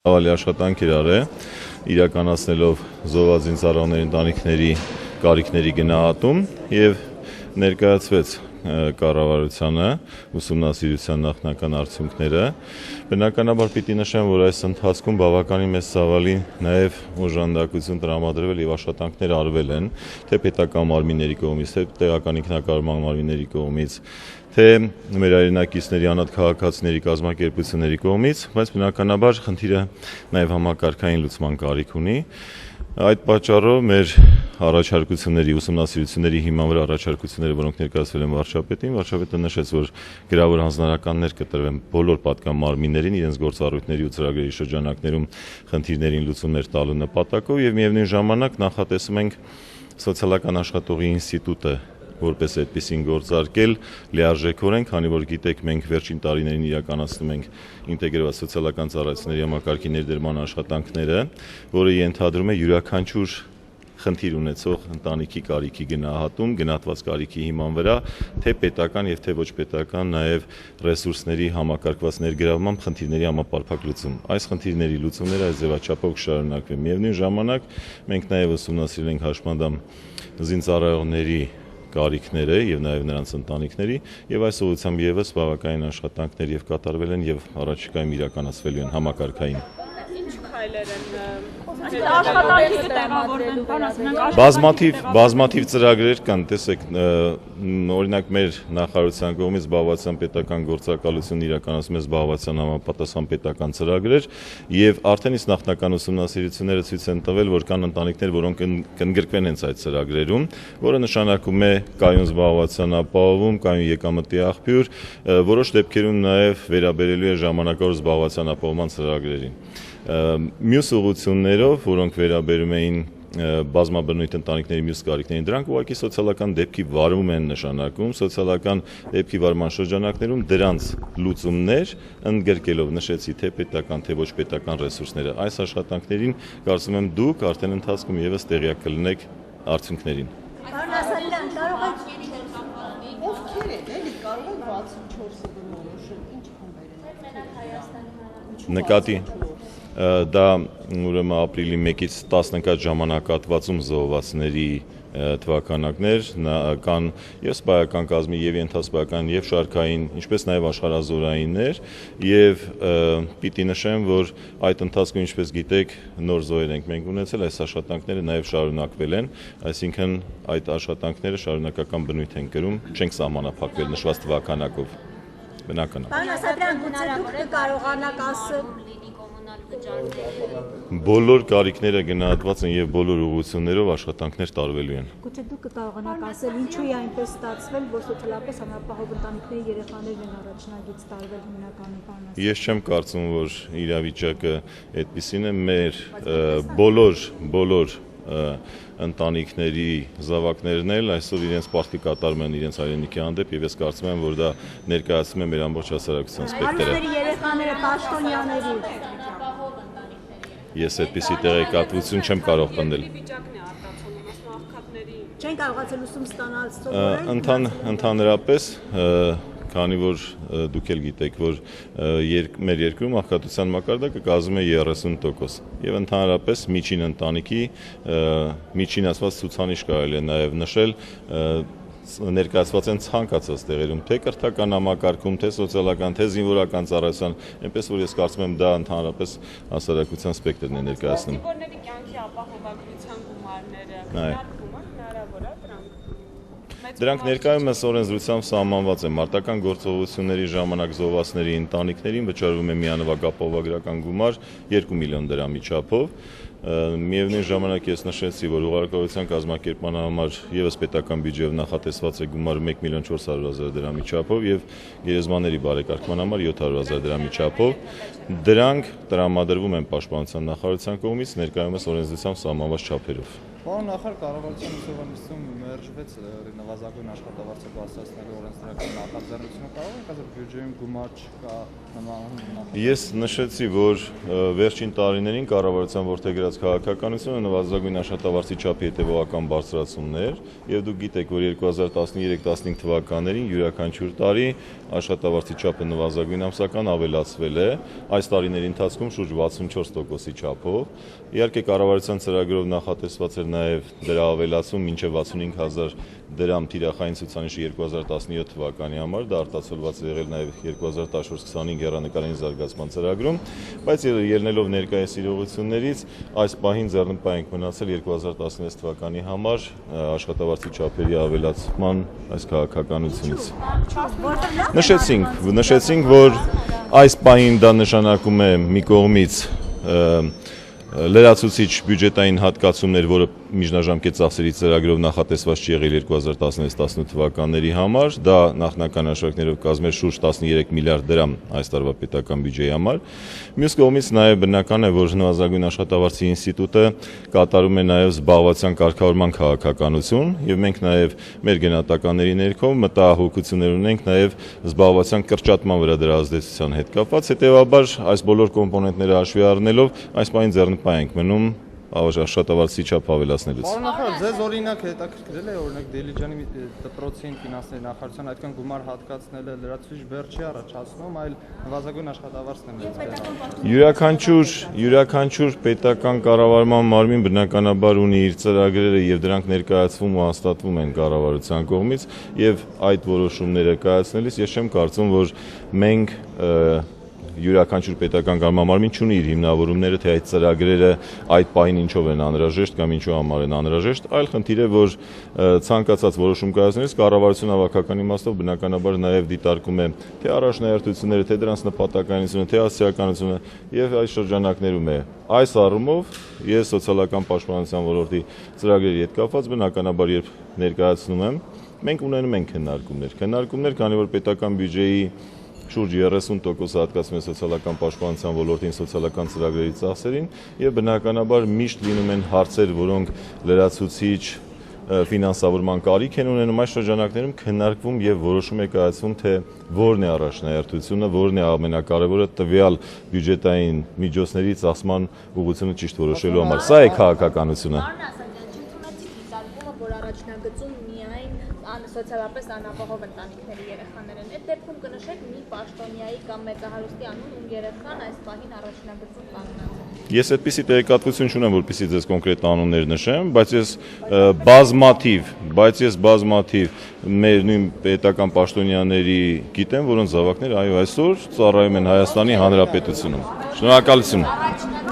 Ավալի աշխատանք էր արել, իրականացնելով զոհված զինծառայողների ընտանիքների կարիքների գնահատում եւ ներկայացվեց կառավարությանը ուսումնասիրության նախնական արդյունքները։ Բնականաբար պիտի նշեմ, որ այս ընթացքում բավականին մեծ ծավալի նաեւ օժանդակություն տրամադրվել եւ աշխատանքներ արվել են, թե պետական մարմինների կողմից, թե տեղական ինքնակառավարման մարմինների կողմից, թե մեր հայրենակիցների անհատ քաղաքացիների կազմակերպությունների կողմից, բայց բնականաբար խնդիրը նաեւ համակարգային լուծման կարիք ունի։ Այդ պատճառով մեր առաջարկությունների, ուսումնասիրությունների հիման վրա առաջարկությունները, որոնք ներկայացվել են վարչապետին, վարչապետը նշեց, որ գրավոր հանձնարարականներ կտրվեն բոլոր պատկան մարմիններին իրենց գործառույթների ու ծրագրերի շրջանակներում խնդիրներին լուծումներ տալու նպատակով եւ միևնույն ժամանակ նախատեսում ենք սոցիալական աշխատողի ինստիտուտը որպես այդպեսին գործարկել լիարժեքորեն, քանի որ գիտեք, մենք վերջին տարիներին իրականացնում ենք ինտեգրված սոցիալական ծառայությունների համակարգի ներդրման աշխատանքները, որը ենթադրում է յուրաքանչյուր խնդիր ունեցող ընտանիքի կարիքի գնահատում, գնահատված կարիքի հիման վրա, թե պետական եւ թե ոչ պետական, նաեւ ռեսուրսների համակարգված ներգրավմամբ խնդիրների համապարփակ լուծում։ Այս խնդիրների լուծումները այս ձևաչափով կշարունակվեն։ Միևնույն ժամանակ մենք նաեւ ուսումնասիրել ենք հաշմանդամ զինծառայողների կարիքները եւ նաեւ նրանց ընտանիքների եւ այս ուղղությամբ եւս բավականին աշխատանքներ եւ կատարվել են եւ առաջիկայում իրականացվելու են համակարգային։ Ինչ քայլեր են աշխատանքի կտեղավորվեն, բազմաթիվ ծրագրեր կան, տեսեք, օրինակ մեր նախարարության կողմից զբաղվածության պետական գործակալությունն իրականացնում է զբաղվածության համապատասխան պետական ծրագրեր եւ արդեն իսկ նախնական ուսումնասիրությունները ցույց են տվել, որ կան ընտանիքներ, որոնք կընդգրկվեն հենց այդ ծրագրերում, որը նշանակում է կայուն զբաղվածության ապահովում, կայուն եկամտի աղբյուր, որոշ դեպքերում նաեւ վերաբերելու է ժամանակավոր զբաղվածության ապահովման ծրագրերին։ Մյուս ուղղություններով, որոնք վերաբերում էին բազմաբնույթ ընտանիքների մյուս կարիքներին, դրանք ուղղակի սոցիալական դեպքի վարում են նշանակում, սոցիալական դեպքի վարման շրջանակներում դրանց լուծումներ ընդգրկելով, նշեցի, թե պետական, թե ոչ պետական ռեսուրսները։ Այս աշխատանքներին կարծում եմ դուք արդեն ընթացքում եւս տեղյակ կլինեք արդյունքներին։ Ովքեր են, էլի կարող են 64-ը բնորոշել, ինչ խմբեր են։ Նկատի դա ուրեմն ապրիլի 1-ից 10 ընկած ժամանակահատվածում զոհվածների թվականակներ կան եւ սպայական կազմի եւ ենթասպայական եւ շարքային, ինչպես նաեւ աշխարհազորայիններ եւ պիտի նշեմ, որ այդ ընթացքում, ինչպես գիտեք, նոր զոհեր ենք մենք ունեցել, այս աշխատանքները նաեւ շարունակվել են, այսինքն այդ աշխատանքները շարունակական բնույթ են կրում, չենք սահմանափակվել նշված թվականակով։ Բնական է։ Պարոն Ասատրյան, գուցե դուք կկարողանաք ասել Բոլոր կարիքները գնահատված են եւ բոլոր ուղղություններով աշխատանքներ տարվելու են։ Գուցե դուք կկարողանաք ասել ինչու է այնպես ստացվել, որ սոցիալապես համապահով ընտանիքների երեխաներն են առաջնագից տարվել հիմնականում, պարոն Ասատրյան։ Ես չեմ կարծում, որ իրավիճակը այդպիսին է, մեր բոլոր ընտանիքների զավակներն էլ այսօր իրենց պարտքի կատարում են իրենց հայրենիքի հանդեպ եւ ես կարծում եմ, որ դա ներկայացնում է մեր ամբողջ հասարակության սպեկտրը։ Երեխաները պաշտոնյաների։ Ես այդպիսի տեղեկատվություն չեմ կարող տնել։ Չեն կարողացել ուսում ստանալ Ընդհանրապես, քանի որ դուք էլ գիտեք, որ մեր երկրում աղքատության մակարդակը կազմում է 30% եւ ընդհանրապես միջին ընտանիքի միջին ասված ցուցանիշ կարելի է նաեւ նշել ներկայացված են ցանկացած տեղերում, թե կրթական համակարգում, թե սոցիալական, թե զինվորական ծառայության, այնպես որ ես կարծում եմ դա ընդհանրապես հասարակության սպեկտրն է ներկայացնում։ Զինվորների կյանքի ապահովագրության գումարները քննարկվում են, հնարավոր է դրանք։ Դրանք ներկայումս օրենսդրությամբ սահմանված են մարտական գործողությունների ժամանակ զոհվածների ընտանիքներին վճարվում է միանվագ ապահովագրական գումար 2 միլիոն դրամի չափով։ Միևնույն ժամանակ ես նշեցի, որ ուղղակիության կազմակերպման համար եւս պետական բյուջեով նախատեսված է գումար 1 միլիոն 400 հազար դրամի չափով եւ գերեզմաների բարեկարգման համար 700 հազար դրամի չափով։ Դրանք տրամադրվում են Պաշտպանության նախարարության կողմից ներկայումս օրենսդրությամբ սահմանված չափերով։ Պարոն նախարար, կառավարության ուսումնասիրում մերժվեց նվազագույն աշխատավարձը բարձրացնելու օրենսդրական նախաձեռնությունը, կարող եք ասել բյուջեում գումար չկա նման։ Ես նշեցի, որ վերջին տարիներին կառավարության որդեգրած քաղաքականությունը նվազագույն աշխատավարձի չափի հետևողական բարձրացումներ, եւ դուք գիտեք, որ 2013-15 թվականներին յուրաքանչյուր տարի աշխատավարձի չափը նվազագույն ամսական ավելացվել է, այս տարիների ընթացքում շուրջ 64%-ի չափով։ Իհարկե կառավարության ծրագրով նախատեսված էր նաև դրա ավելացում մինչև 65000 դրամ թիրախային ցուցանիշի 2017 թվականի համար, դա արտացոլված է եղել նաև 2014-25 հեռանկարային զարգացման ծրագրում, բայց ելնելով ներկայիս իրողություններից այս պահին ձեռնպահ ենք մնացել 2016 թվականի համար աշխատավարձի չափերի ավելացման այս քաղաքականությունից։ Նշեցինք, որ այս պահին դա նշանակում է մի կողմից լրացուցիչ բյուջետային հատկացումներ, որը միջնաժամկետ ծախսերի ծրագրով նախատեսված չի եղել 2016-18 թվականների համար, դա նախնական հաշվարկներով կազմել շուրջ 13 միլիարդ դրամ այս տարվա պետական բյուջեի համար։ Մյուս կողմից նաև բնական է, որ նվազագույն աշխատավարձի ինստիտուտը կատարում է նաև զբաղվածության կարգավորման քաղաքականություն, եւ մենք նաև մեր գնահատականների ներքո մտահոգություններ ունենք նաև զբաղվածության կրճատման վրա դրա ազդեցության հետ կապված, հետեւաբար այս բոլոր կոմպոնենտները հաշվի առնելով այս պահին ձեռնպահ ենք մնում աշխատավարձի չափ ավելացնելուց։ Պարոն նախարար, ձեզ օրինակ հետաքրքրել է օրինակ Դիլիջանի դպրոցին ֆինանսների նախարարության այդքան գումար հատկացնելը լրացուցիչ բեռ չի առաջացնում, այլ նվազագույն աշխատավարձն է մեծ։ Յուրաքանչյուր պետական կառավարման մարմին բնականաբար ունի իր ծրագրերը եւ դրանք ներկայացվում ու հաստատվում են կառավարության կողմից եւ այդ որոշումները կայացնելիս ես չեմ կարծում, որ մենք յուրաքանչյուր պետական կառավարման մարմին չունի իր հիմնավորումները, թե այդ ծրագրերը այդ պահին ինչով են անհրաժեշտ կամ ինչու համար են անհրաժեշտ, այլ խնդիր է, որ ցանկացած որոշում կայացնելիս կառավարությունը հավաքական իմաստով բնականաբար նաև դիտարկում է թե առաջնահերթությունները, թե դրանց նպատականությունը, թե հասարակականությունը եւ այս շրջանակներում է։ Այս առումով ես սոցիալական պաշտպանության ոլորտի ծրագրերի հետ կապված բնականաբար երբ ներկայացնում եմ, մենք ունենում ենք քննարկումներ, քանի որ պետական բյուջեի շուրջ 30% հատկացվում է սոցիալական պաշտպանության ոլորտին, սոցիալական ծրագրերի ծախսերին եւ բնականաբար միշտ լինում են հարցեր, որոնք լրացուցիչ ֆինանսավորման կարիք են ունենում, այս շրջանակներում քննարկվում եւ որոշում է կայացվում, թե որն է առաջնահերթությունը, որն է ամենակարևորը տվյալ բյուջետային միջոցների ծախսման ուղղությունը ճիշտ որոշելու համար։ Սա է քաղաքականությունը։ Որ առաջնագծում միայն սոցիալապես անապահով ընտանիքների երեխաներ են։ Այդ դեպքում կնշեք մի պաշտոնյայի կամ մեծահարուստի անուն, ում երեխան այս պահին առաջնագծում կանգնած է։ Ես այդպիսի տեղեկատվություն չունեմ, որպեսզի ձեզ կոնկրետ անուններ նշեմ, բայց ես բազմաթիվ մեր նույն պետական պաշտոնյաների գիտեմ, որոնց զավակները այո այսօր ծառայում են Հայաստանի Հանրապետությունում։ Շնորհակալություն։